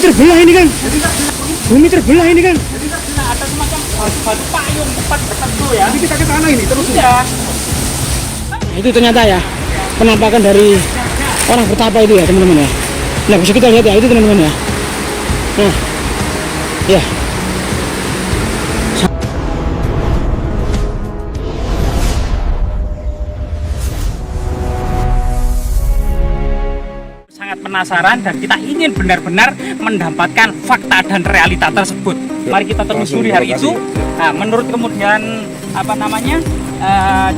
terbelah ini kan. Bumi terbelah ini kan. Jadi ada semacam batu payung tempat tertentu ya. Jadi kita ke sana ini terus. Iya. Nah, itu ternyata ya penampakan dari orang bertapa itu ya teman-teman ya. Nah bisa kita lihat ya itu teman-teman ya. Nah, ya. Sangat penasaran dan kita ingin benar-benar mendapatkan fakta dan realita tersebut. Mari kita telusuri hari itu. Nah, menurut kemudian apa namanya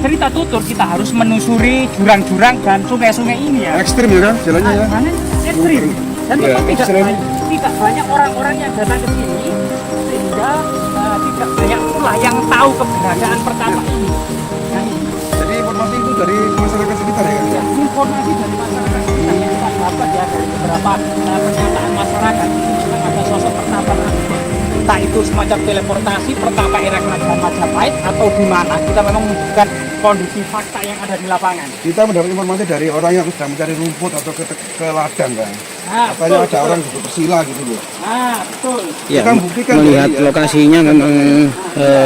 cerita tutur, kita harus menusuri jurang-jurang dan sungai-sungai ini ya. Ekstrim ya kan jalannya ya. Ekstrim. Dan Ya, tidak banyak orang-orang yang datang ke sini sehingga tidak banyak pula yang tahu keberadaan pertama ini. Nah, ini. Jadi informasi itu dari masyarakat sekitar ya kan. Ya, informasi dari masyarakat kita yang kita dapat ya dari beberapa pernyataan masyarakat itu memang ada sosok pertapa, entah itu semacam teleportasi pertapa era kerajaan Majapahit atau di mana, kita memang menunjukkan kondisi fakta yang ada di lapangan. Kita mendapat informasi dari orang yang sedang mencari rumput atau ke ladang kan. Nah, Katanya betul, ada orang duduk bersila gitu loh. Nah, betul. Ya, Kita buktikan melihat ya. lokasinya memang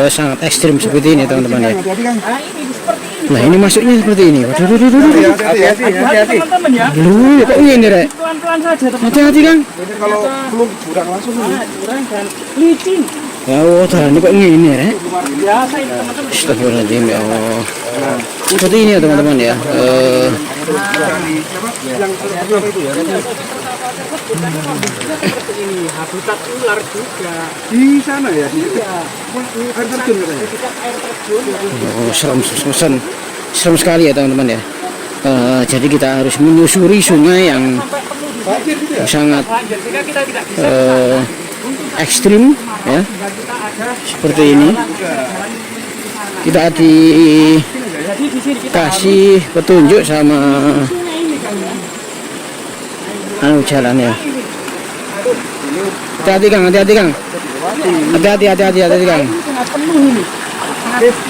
sangat ekstrim seperti ini teman-teman ya. Hati-hati kan. Nah, ini seperti ini. Nah ini masuknya seperti ini. Waduh, Hati-hati ya. Hati-hati teman-teman ya. Lu kok ini rek? Pelan-pelan saja teman-teman. Hati-hati kan? Jadi kalau belum jurang langsung ini. Nah, jurang dan licin. Ya Allah, jalan kok ini rek? Luar biasa ini teman-teman. Astagfirullahaladzim ya Allah. Seperti ini ya teman-teman ya. Yang sebelum itu ya. Seperti ini, habitat ular juga. Di sana ya. Di Iya. air terjun katanya. Dekat air terjun. Oh, serem sekali ya teman-teman ya. Jadi kita harus menyusuri sungai yang Sampai penuh di Banjir gitu ya. sangat banjir sehingga kita tidak bisa ekstrim ya. sehingga kita ada Seperti ini. Kita jadi di sini kita dikasih petunjuk sama sungai ini kan ya. anu jalannya. Hati-hati Kang, hati-hati Kang. Hati-hati Kang. Ini sangat penuh ini.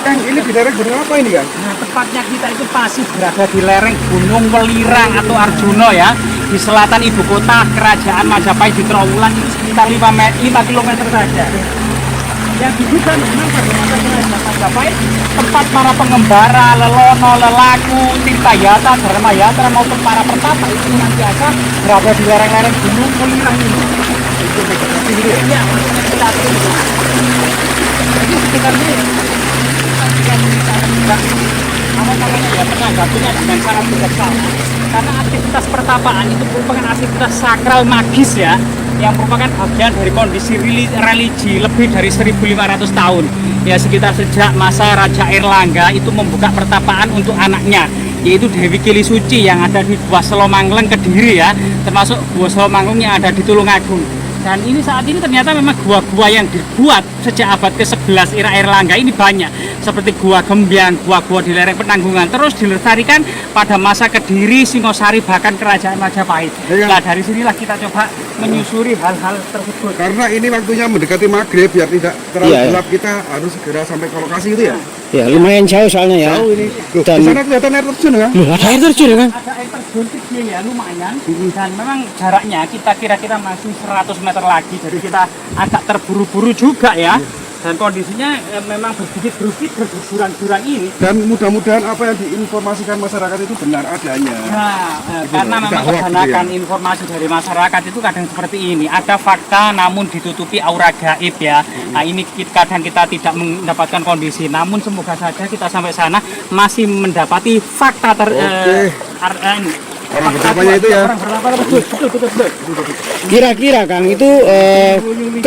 Kang, ini di daerah gunung apa ini kan? Nah, tepatnya kita itu pasti berada di lereng Gunung Welirang atau Arjuna ya, di selatan ibu kota kerajaan Majapahit di Trowulan, itu sekitar 5 km saja. Yang diduga memang pada masa kerajaan Majapahit tempat para pengembara, lelono, lelaku, tirtayata, dharmayata maupun para pertapa itu senantiasa berada di lereng-lereng Gunung Welirang ini. Ya, kita jadi sekitar ini ya menanggapinya dengan sangat bijaksana karena aktivitas pertapaan itu merupakan aktivitas sakral magis ya, yang merupakan bagian dari kondisi religi lebih dari 1500 tahun ya, sekitar sejak masa Raja Airlangga itu membuka pertapaan untuk anaknya, yaitu Dewi Kili Suci yang ada di Gua Selomangleng Kediri ya, termasuk Gua Selomangleng yang ada di Tulungagung. Dan ini saat ini ternyata memang gua-gua yang dibuat sejak abad ke-11 era Airlangga ini banyak, seperti Gua Gembyang, gua-gua di lereng Penanggungan, terus dilestarikan pada masa Kediri, Singosari, bahkan Kerajaan Majapahit. Nah dari sinilah kita coba menyusuri hal-hal tersebut. Karena ini waktunya mendekati maghrib, biar tidak terlalu Iya, gelap, kita harus segera sampai ke lokasi itu ya. Ya lumayan jauh soalnya ya. Jauh ini. Loh, Dan di sana kelihatan air terjun kan? Loh, ada air terjun ya kan? Ada air terjun kecil ya, lumayan, dan memang jaraknya kita kira-kira masih 100 meter lagi, jadi kita agak terburu-buru juga ya. Dan kondisinya memang berbukit-bukit, berjurang-jurang ini. Dan mudah-mudahan apa yang diinformasikan masyarakat itu benar adanya. Nah, karena Tidak memang hoax kebanyakan gitu informasi dari masyarakat itu kadang seperti ini, ada fakta namun ditutupi aura gaib ya. Nah ini kadang kita tidak mendapatkan kondisi, namun semoga saja kita sampai sana masih mendapati fakta Orang bertapanya itu ya. Orang bertapa betul. Kira-kira Kang itu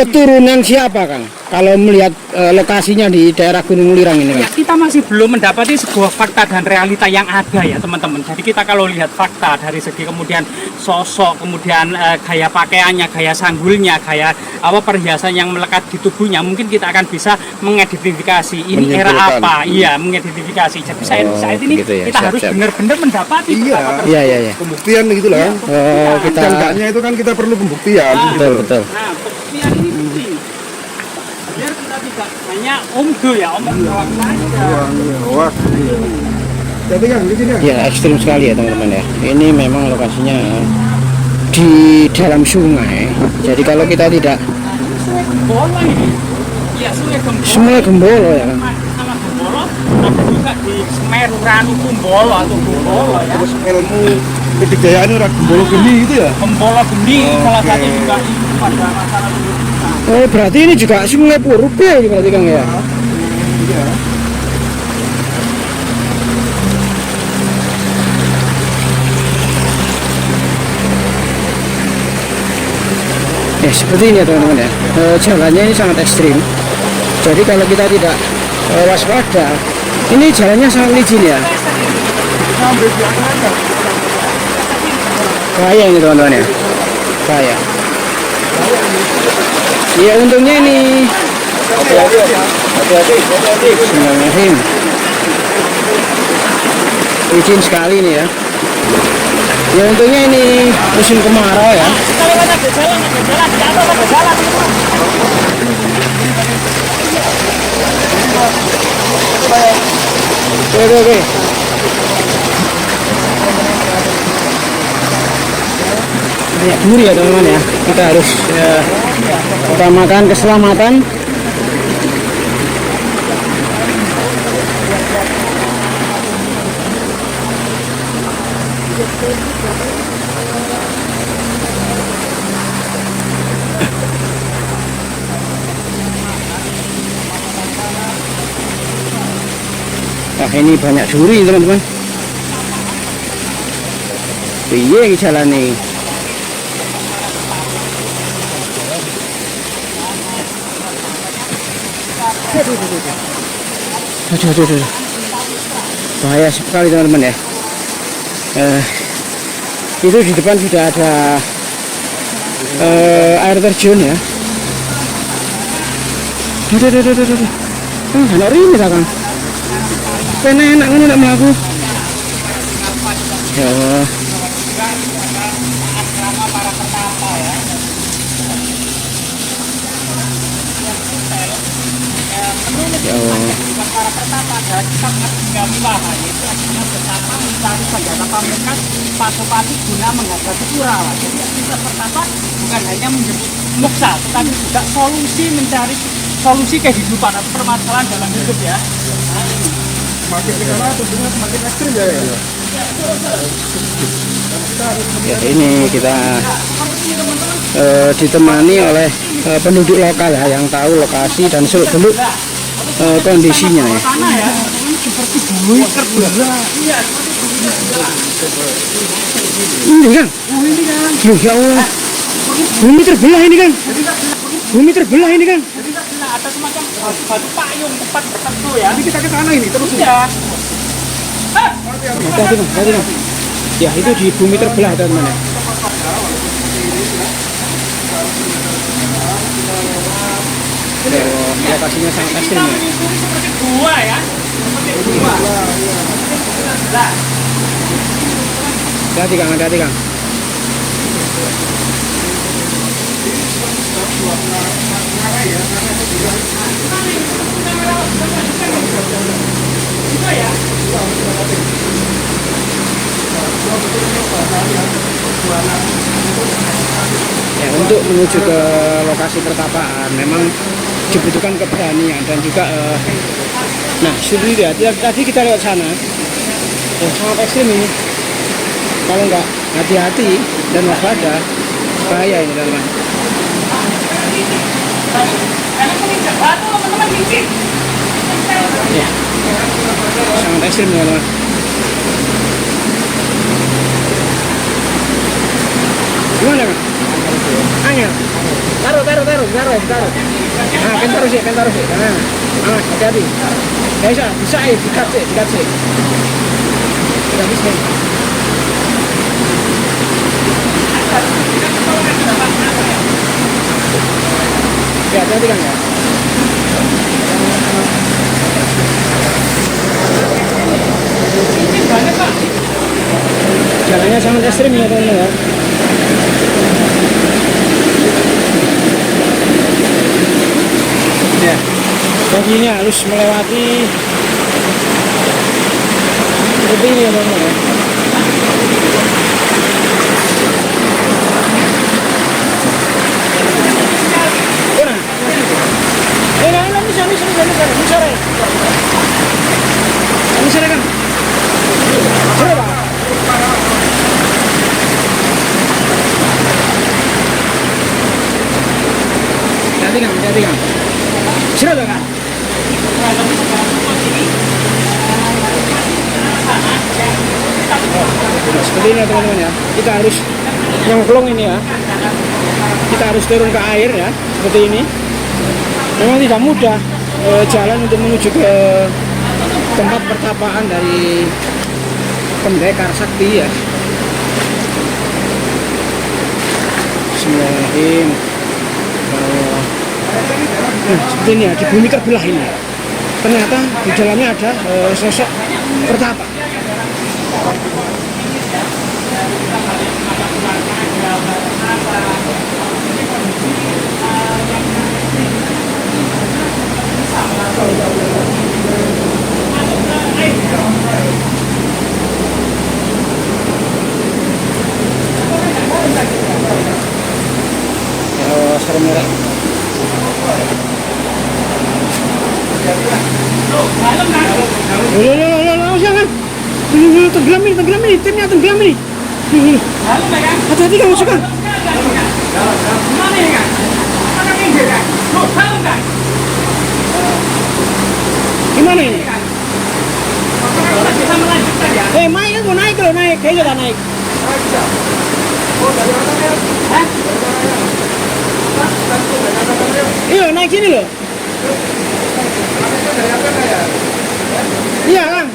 keturunan siapa Kang? Kalau melihat lokasinya di daerah Gunung Welirang ini Ya, Kang? kita masih belum mendapati sebuah fakta dan realita yang ada ya teman-teman. Jadi kita kalau lihat fakta dari segi kemudian sosok, kemudian gaya pakaiannya, gaya sanggulnya, gaya perhiasan yang melekat di tubuhnya, mungkin kita akan bisa mengidentifikasi ini era apa. Iya, mengidentifikasi. Jadi saat ini gitu ya. kita harus benar-benar mendapati Iya. betapa Iya. Pembuktian gitu lah. Kita Enggaknya itu kan kita perlu pembuktian. betul. Nah, pembuktian ini penting. Biar kita tidak hanya omdo ya, omong doang saja. Wah. Jadi kan di sini ya. Ya ekstrim sekali ya teman-teman ya. Ini memang lokasinya di dalam sungai. Jadi kalau kita tidak Gembolo ini. Iya, Sungai Gembolo ya Kang. Sama Gembolo, ada juga di Semeru Ranu Gembolo atau Gembolo ya. Terus ilmu kedikdayaan orang Gembolo geni gitu ya? Gembolo Geni salah satu juga itu pada masalah leluhur kita. Oh berarti ini juga Sungai Purba ini berarti Kang ya? Iya. Ya seperti ini ya teman-teman ya. Jalannya ini sangat ekstrim. Jadi kalau kita tidak waspada, ini jalannya sangat licin ya. Bahaya ini teman-teman ya. Bahaya. Ya untungnya ini. Bismillahirrahmanirrahim. Licin sekali ini ya. Ya untungnya ini musim kemarau ya. Oke. Banyak duri ya teman-teman ya. Kita harus utamakan keselamatan. Wah ini banyak duri teman-teman. Piye iki jalane? Aduh. Bahaya sekali teman-teman ya. Itu di depan sudah ada air terjun ya. Aduh. Enak ini lah Kang. Enak ngono nek mlaku. Ya. Para pertama adalah kita tinggal wilaha, yaitu artinya betapa mencari senjata pamungkas Pasopati guna menghadapi Kurawa. Jadi aktivitas pertama bukan hanya menjemput moksa, tetapi juga solusi mencari solusi kehidupan atau permasalahan dalam hidup ya. Semakin ke sana tentunya semakin ekstrim ya. Ya ini kita ditemani oleh penduduk lokal ya yang tahu lokasi dan seluk-beluk kondisinya ya. Seperti bumi terbelah. Iya, Ini Kang. Loh, ya Allah. Bumi terbelah ini Kang. Bumi terbelah ini Kang. jadi ada semacam batu payung tempat tertentu ya. Ini kita ke sana ini terus. Iya. Hati-hati Kang. Ya itu di bumi terbelah teman-teman ya. Lokasinya sangat ekstrim ya. Seperti gua ya. Seperti gua. Hati-hati Kang. Ya, untuk menuju ke lokasi pertapaan memang dibutuhkan keberanian dan juga nah sendiri ya tadi kita lewat sana sangat ekstrim ini. Kalau nggak hati-hati dan waspada bahaya ini teman-teman. Ya, sangat ekstrim teman-teman. Gimana Kang? Angel. Taruh. Nah, kan taruh sih. Nah, hati-hati. Ya bisa dikat sih. Tidak bisa. Ya, hati-hati Kang ya. Jalannya sangat ekstrim ya teman-teman ya. Ya, jadi ini harus melewati seperti ini ya teman-teman ya. hati Kang. Sudah Kang. Nah, seperti ini ya teman-teman ya. Kita harus nyemplung ini ya. Kita harus turun ke air ya, seperti ini. Memang tidak mudah jalan untuk menuju ke tempat pertapaan dari pendekar sakti ya. Bismillahirrahmanirrahim. Nah, seperti ini ya, di bumi terbelah ini. Ternyata di dalamnya ada sosok pertapa. Sarung merah. Jangan. Tenggelam ini, timnya tenggelam ini. Hati-hati Kang, masuk Kang. Gimana ini? Naik loh, naik. Kayaknya udah naik. Iya, naik sini loh. Iya Kang.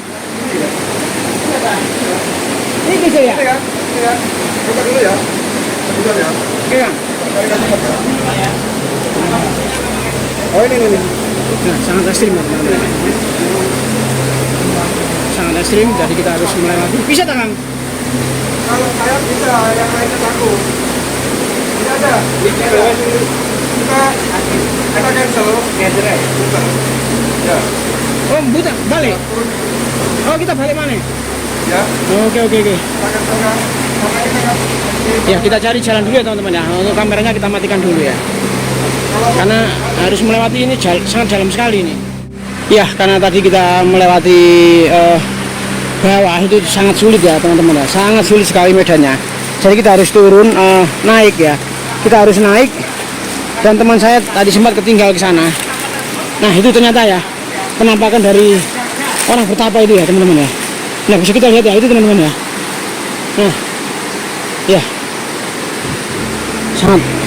Ini bisa ya? Buka dulu ya. Buka ya. Oke Kang. Oh ini. Nah, sangat ekstrim teman-teman. Sangat ekstrim, jadi kita harus melewati. Bisa tak Kang? Kalau saya bisa, yang lainnya takut. Tidak ada. Kita cancel. Ya. Oh, buta, balik. Oh, kita balik mana? Ya. Oke. Ya, kita cari jalan dulu ya teman-teman ya. Untuk kameranya kita matikan dulu ya. Karena harus melewati ini sangat dalam sekali ini. Ya, karena tadi kita melewati bawah itu sangat sulit ya teman-teman ya. Sangat sulit sekali medannya. Jadi kita harus turun, naik ya. Kita harus naik. Dan teman saya tadi sempat ketinggal ke sana. Nah, itu ternyata ya penampakan dari orang bertapa itu ya teman-teman ya. Nah, bisa kita lihat ya itu teman-teman ya. Nah, ya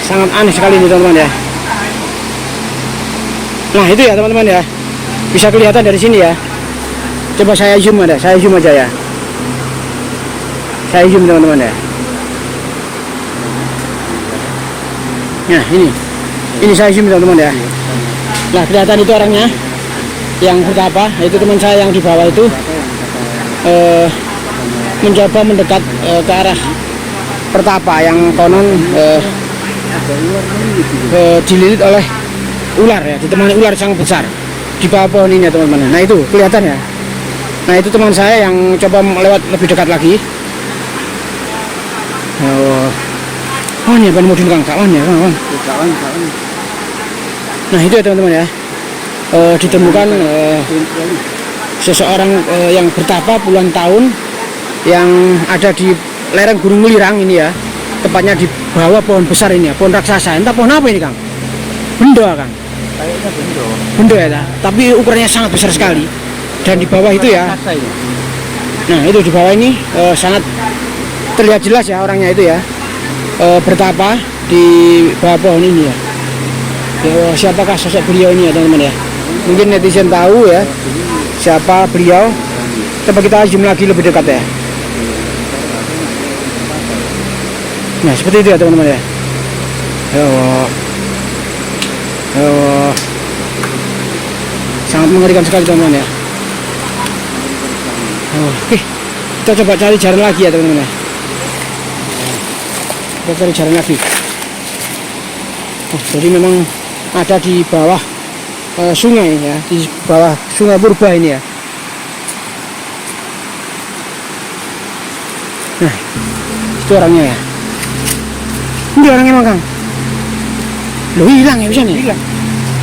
sangat aneh sekali ini teman-teman ya. Nah, itu ya teman-teman ya, bisa kelihatan dari sini ya. Coba saya zoom aja ya. Saya zoom teman-teman ya. Nah, ini saya zoom teman-teman ya. Nah, kelihatan itu orangnya yang bertapa, itu teman saya yang di bawah itu mencoba mendekat ke arah pertapa yang konon dililit oleh ular ya, ditemani ular sangat besar di bawah pohon ini ya teman-teman. Nah, itu kelihatan ya. Nah, itu teman saya yang coba melewat lebih dekat lagi. Oh, ini ban mobil Kang, kawan ya, kawan. Nah, itu ya teman-teman ya. Ditemukan seseorang yang bertapa puluhan tahun yang ada di lereng Gunung Welirang ini ya. Tepatnya di bawah pohon besar ini ya, pohon raksasa. Entah pohon apa ini Kang? Bendo Kang. Kayaknya Bendo ya, tapi ukurannya sangat besar sekali. Dan di bawah itu ya. Nah, itu di bawah ini sangat terlihat jelas ya orangnya itu ya. Bertapa di bawah pohon ini ya. Siapakah sosok beliau ini ya teman-teman ya? Mungkin netizen tahu ya siapa beliau. Coba kita zoom lagi lebih dekat ya. Nah, seperti itu ya teman-teman ya. Sangat mengerikan sekali teman-teman ya. Oke, kita coba cari jalan lagi ya teman-teman ya. Kita cari jalan lagi. Jadi memang ada di bawah sungai ya, di bawah sungai Purba ini ya. Nah, itu orangnya ya. Ini orangnya emang Kang. Loh, hilang ya bisa nih?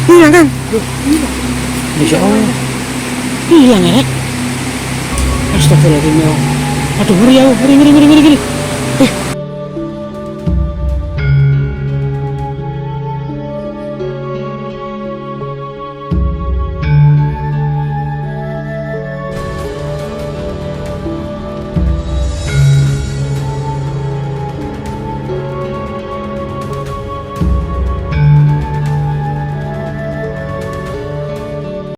Hilang Kang. Bisa hilang ya. Astagfirullahaladzim. Aduh, ngeri ya, ngeri.